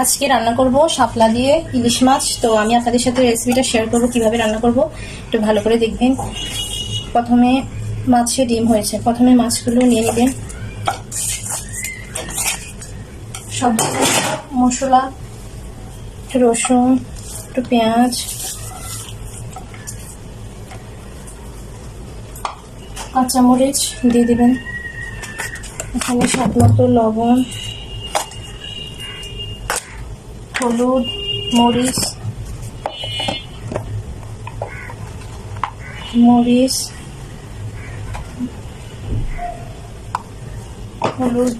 আজকে রান্না করব শাপলা দিয়ে ইলিশ মাছ। তো আমি আপনাদের সাথে রেসিপিটা শেয়ার করব কিভাবে রান্না করব, একটু ভালো করে দেখবেন। প্রথমে মাছে ডিম হয়েছে, প্রথমে মাছগুলো নিয়ে নেবেন। সব মশলা, একটু রসুন, একটু পেঁয়াজ, কাঁচামরিচ দিয়ে দিবেন। এখানে স্বাদ মতো লবণ, হলুদ, মরিচ, হলুদ,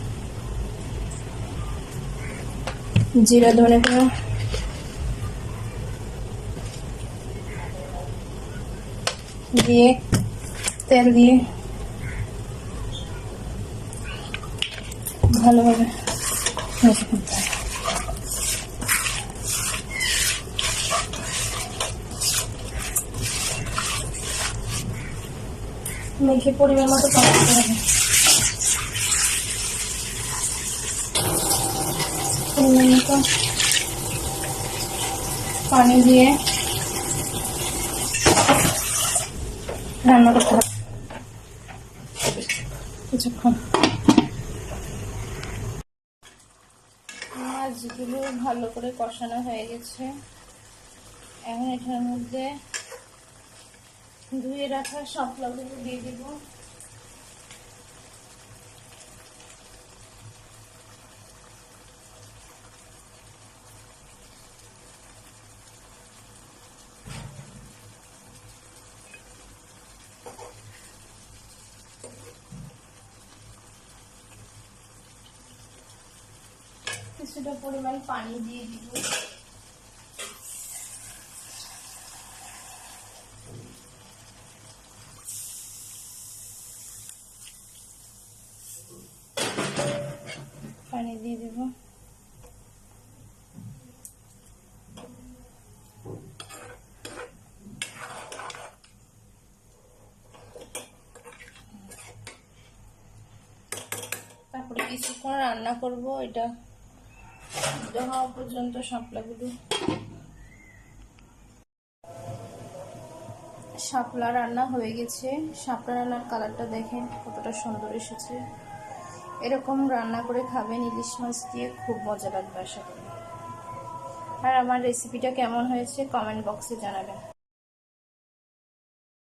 জিরা, ধনে গুঁড়া দিয়ে তেল দিয়ে ভালোভাবে মেখে নিতে হবে। মেখে পরিমাণ মতো পানি দিতে হবে। পরিমাণ মতো পানি দিয়ে রান্না করতে হবে কিছুক্ষণ। মাছগুলো ভালো করে কষানো হয়ে গেছে। এখন এটার মধ্যে ধুয়ে রাখা শাপলাগুলো দিয়ে দিব। কিছুটা পরিমাণ পানি দিয়ে দিব। পানি দিয়ে দেব। তারপরে কিছুক্ষণ রান্না করব। এটা হওয়া পর্যন্ত শাপলাগুলো। শাপলা রান্না হয়ে গেছে। শাপলা রান্নার কালারটা দেখেন কতটা সুন্দর এসেছে। এরকম রান্না করে খাবেন ইলিশ মাছ দিয়ে, খুব মজা লাগবে আশা করি। আর আমার রেসিপিটা কেমন হয়েছে কমেন্ট বক্সে জানাবেন।